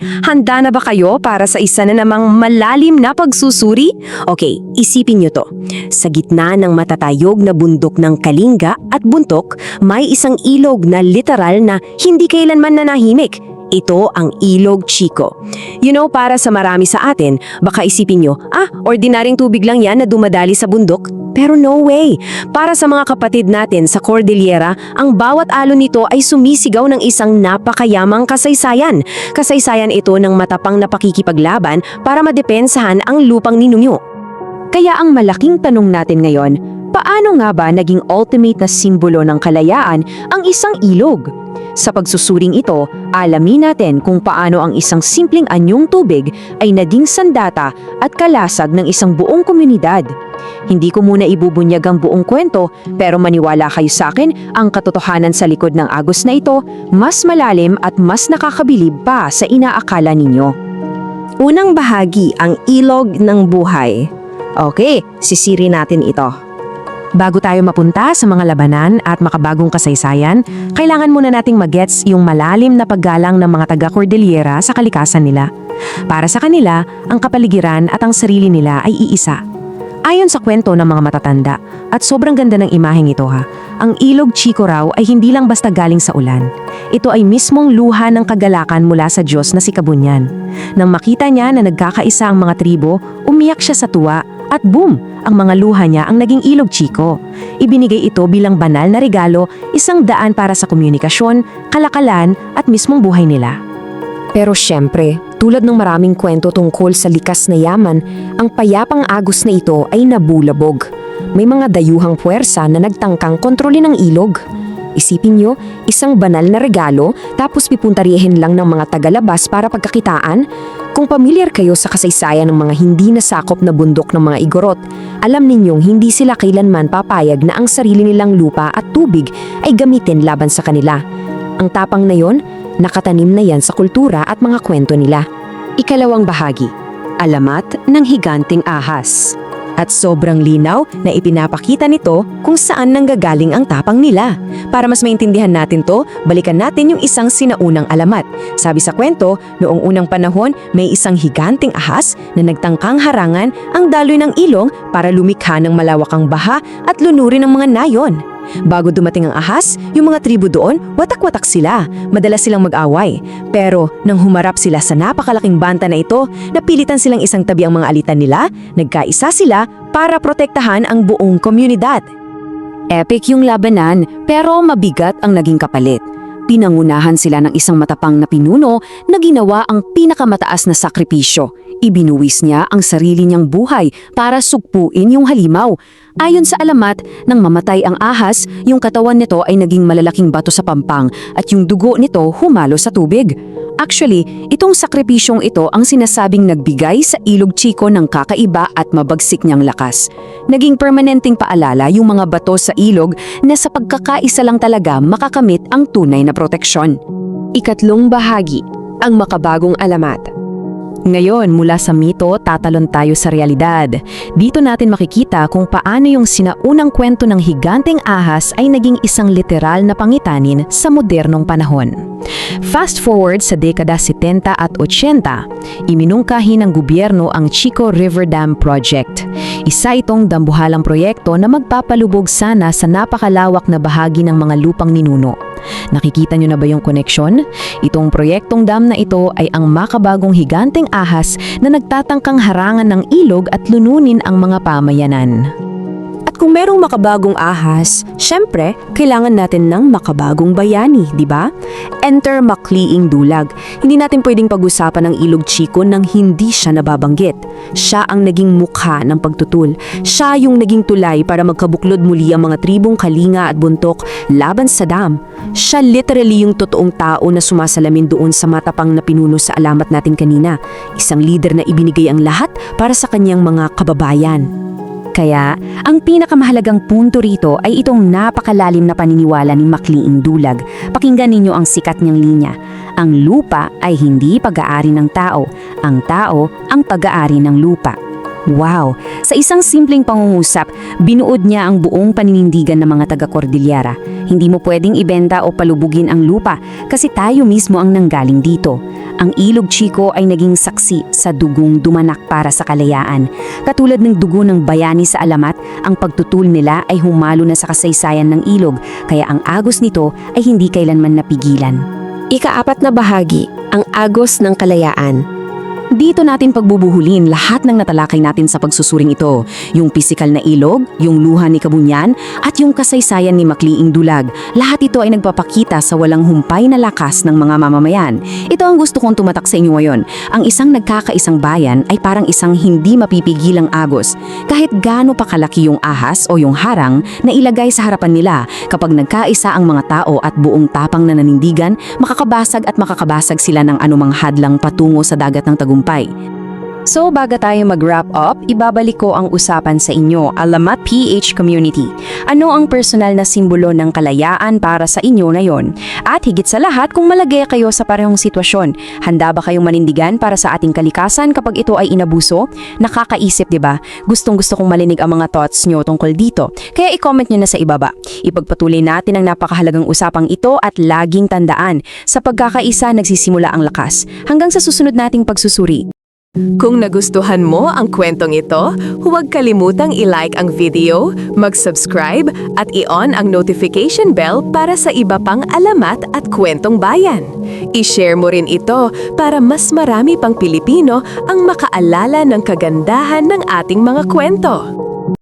Handa na ba kayo para sa isa na namang malalim na pagsusuri? Okay, isipin nyo to. Sa gitna ng matatayog na bundok ng Kalinga at Buntok, may isang ilog na literal na hindi kailanman nanahimik. Ito ang Ilog Chico. You know, para sa marami sa atin, baka isipin nyo, ordinaryong tubig lang yan na dumadali sa bundok. Pero no way! Para sa mga kapatid natin sa Cordillera, ang bawat alon nito ay sumisigaw ng isang napakayamang kasaysayan. Kasaysayan ito ng matapang na pakikipaglaban para madepensahan ang lupang ninunyo. Kaya ang malaking tanong natin ngayon, paano nga ba naging ultimate na simbolo ng kalayaan ang isang ilog? Sa pagsusuring ito, alamin natin kung paano ang isang simpleng anyong tubig ay naging sandata at kalasag ng isang buong komunidad. Hindi ko muna ibubunyag ang buong kwento, pero maniwala kayo sa akin, ang katotohanan sa likod ng agos na ito, mas malalim at mas nakakabilib pa sa inaakala ninyo. Unang bahagi, ang ilog ng buhay. Okay, sisiri natin ito. Bago tayo mapunta sa mga labanan at makabagong kasaysayan, kailangan muna nating magets yung malalim na paggalang ng mga taga-Cordillera sa kalikasan nila. Para sa kanila, ang kapaligiran at ang sarili nila ay iisa. Ayon sa kwento ng mga matatanda, at sobrang ganda ng imaheng ito ang Ilog Chico raw ay hindi lang basta galing sa ulan. Ito ay mismong luha ng kagalakan mula sa Diyos na si Kabunyan. Nang makita niya na nagkakaisa ang mga tribo, umiyak siya sa tuwa at boom! Ang mga luha niya ang naging Ilog Chico. Ibinigay ito bilang banal na regalo, isang daan para sa komunikasyon, kalakalan at mismong buhay nila. Pero syempre, tulad ng maraming kwento tungkol sa likas na yaman, ang payapang agos na ito ay nabulabog. May mga dayuhang puwersa na nagtangkang kontrolin ang ilog. Isipin nyo, isang banal na regalo tapos pipuntarihin lang ng mga tagalabas para pagkakitaan? Kung pamilyar kayo sa kasaysayan ng mga hindi nasakop na bundok ng mga Igorot, alam ninyong hindi sila kailanman papayag na ang sarili nilang lupa at tubig ay gamitin laban sa kanila. Ang tapang na yon, nakatanim na yan sa kultura at mga kwento nila. Ikalawang bahagi, alamat ng higanting ahas. At sobrang linaw na ipinapakita nito kung saan nanggagaling ang tapang nila. Para mas maintindihan natin to, balikan natin yung isang sinaunang alamat. Sabi sa kwento, noong unang panahon, may isang higanting ahas na nagtangkang harangan ang daloy ng ilog para lumikha ng malawakang baha at lunurin ang mga nayon. Bago dumating ang ahas, yung mga tribo doon, watak-watak sila. Madalas silang mag-away. Pero nang humarap sila sa napakalaking banta na ito, napilitan silang isang tabi ang mga alitan nila, nagkaisa sila para protektahan ang buong komunidad. Epic yung labanan, pero mabigat ang naging kapalit. Pinangunahan sila ng isang matapang na pinuno na ginawa ang pinakamataas na sakripisyo. Ibinuwis niya ang sarili niyang buhay para sugpuin yung halimaw. Ayon sa alamat, nang mamatay ang ahas, yung katawan nito ay naging malalaking bato sa pampang at yung dugo nito humalo sa tubig. Actually, itong sakripisyong ito ang sinasabing nagbigay sa Ilog Chico ng kakaiba at mabagsik niyang lakas. Naging permanenteng paalala yung mga bato sa ilog na sa pagkakaisa lang talaga makakamit ang tunay na proteksyon. Ikatlong bahagi, ang makabagong alamat. Ngayon, mula sa mito, tatalon tayo sa realidad. Dito natin makikita kung paano yung sinaunang kwento ng higanting ahas ay naging isang literal na pangitanin sa modernong panahon. Fast forward sa dekada 70 at 80, iminungkahi ng gobyerno ang Chico River Dam Project. Isa itong dambuhalang proyekto na magpapalubog sana sa napakalawak na bahagi ng mga lupang ninuno. Nakikita nyo na ba yung koneksyon? Itong proyektong dam na ito ay ang makabagong higanting ahas na nagtatangkang harangan ng ilog at lununin ang mga pamayanan. At kung merong makabagong ahas, syempre, kailangan natin ng makabagong bayani, di ba? Enter Makliing Dulag. Hindi natin pwedeng pag-usapan ng Ilog Chico nang hindi siya nababanggit. Siya ang naging mukha ng pagtutul. Siya yung naging tulay para magkabuklod muli ang mga tribong Kalinga at Buntok laban sa dam. Siya literally yung totoong tao na sumasalamin doon sa matapang na pinuno sa alamat natin kanina. Isang leader na ibinigay ang lahat para sa kanyang mga kababayan. Kaya, ang pinakamahalagang punto rito ay itong napakalalim na paniniwala ni Makliing Dulag. Pakinggan ninyo ang sikat niyang linya. Ang lupa ay hindi pag-aari ng tao. Ang tao ang pag-aari ng lupa. Wow! Sa isang simpleng pangungusap, binuod niya ang buong paninindigan ng mga taga-Cordillera. Hindi mo pwedeng ibenta o palubugin ang lupa kasi tayo mismo ang nanggaling dito. Ang Ilog Chico ay naging saksi sa dugong dumanak para sa kalayaan. Katulad ng dugo ng bayani sa Alamat, ang pagtutul nila ay humalo na sa kasaysayan ng ilog, kaya ang agos nito ay hindi kailanman napigilan. Ika-4 na bahagi, ang agos ng kalayaan. Dito natin pagbubuhulin lahat ng natalakay natin sa pagsusuring ito. Yung pisikal na ilog, yung luha ni Kabunyan, at yung kasaysayan ni Makliing Dulag. Lahat ito ay nagpapakita sa walang humpay na lakas ng mga mamamayan. Ito ang gusto kong tumatak sa inyo ngayon. Ang isang nagkakaisang bayan ay parang isang hindi mapipigilang agos. Kahit gaano pa kalaki yung ahas o yung harang na ilagay sa harapan nila, kapag nagkaisa ang mga tao at buong tapang na nanindigan, makakabasag sila ng anumang hadlang patungo sa dagat ng tagumpay. So bago tayo mag-wrap up, ibabalik ko ang usapan sa inyo, Alamat PH Community. Ano ang personal na simbolo ng kalayaan para sa inyo ngayon? At higit sa lahat, kung malagay kayo sa parehong sitwasyon, handa ba kayong manindigan para sa ating kalikasan kapag ito ay inabuso? Nakakaisip, di ba? Gustong-gusto kong marinig ang mga thoughts nyo tungkol dito. Kaya i-comment nyo na sa ibaba. Ipagpatuloy natin ang napakahalagang usapang ito at laging tandaan, sa pagkakaisa nagsisimula ang lakas. Hanggang sa susunod nating pagsusuri. Kung nagustuhan mo ang kwentong ito, huwag kalimutang i-like ang video, mag-subscribe at i-on ang notification bell para sa iba pang alamat at kwentong bayan. I-share mo rin ito para mas marami pang Pilipino ang makaalala ng kagandahan ng ating mga kwento.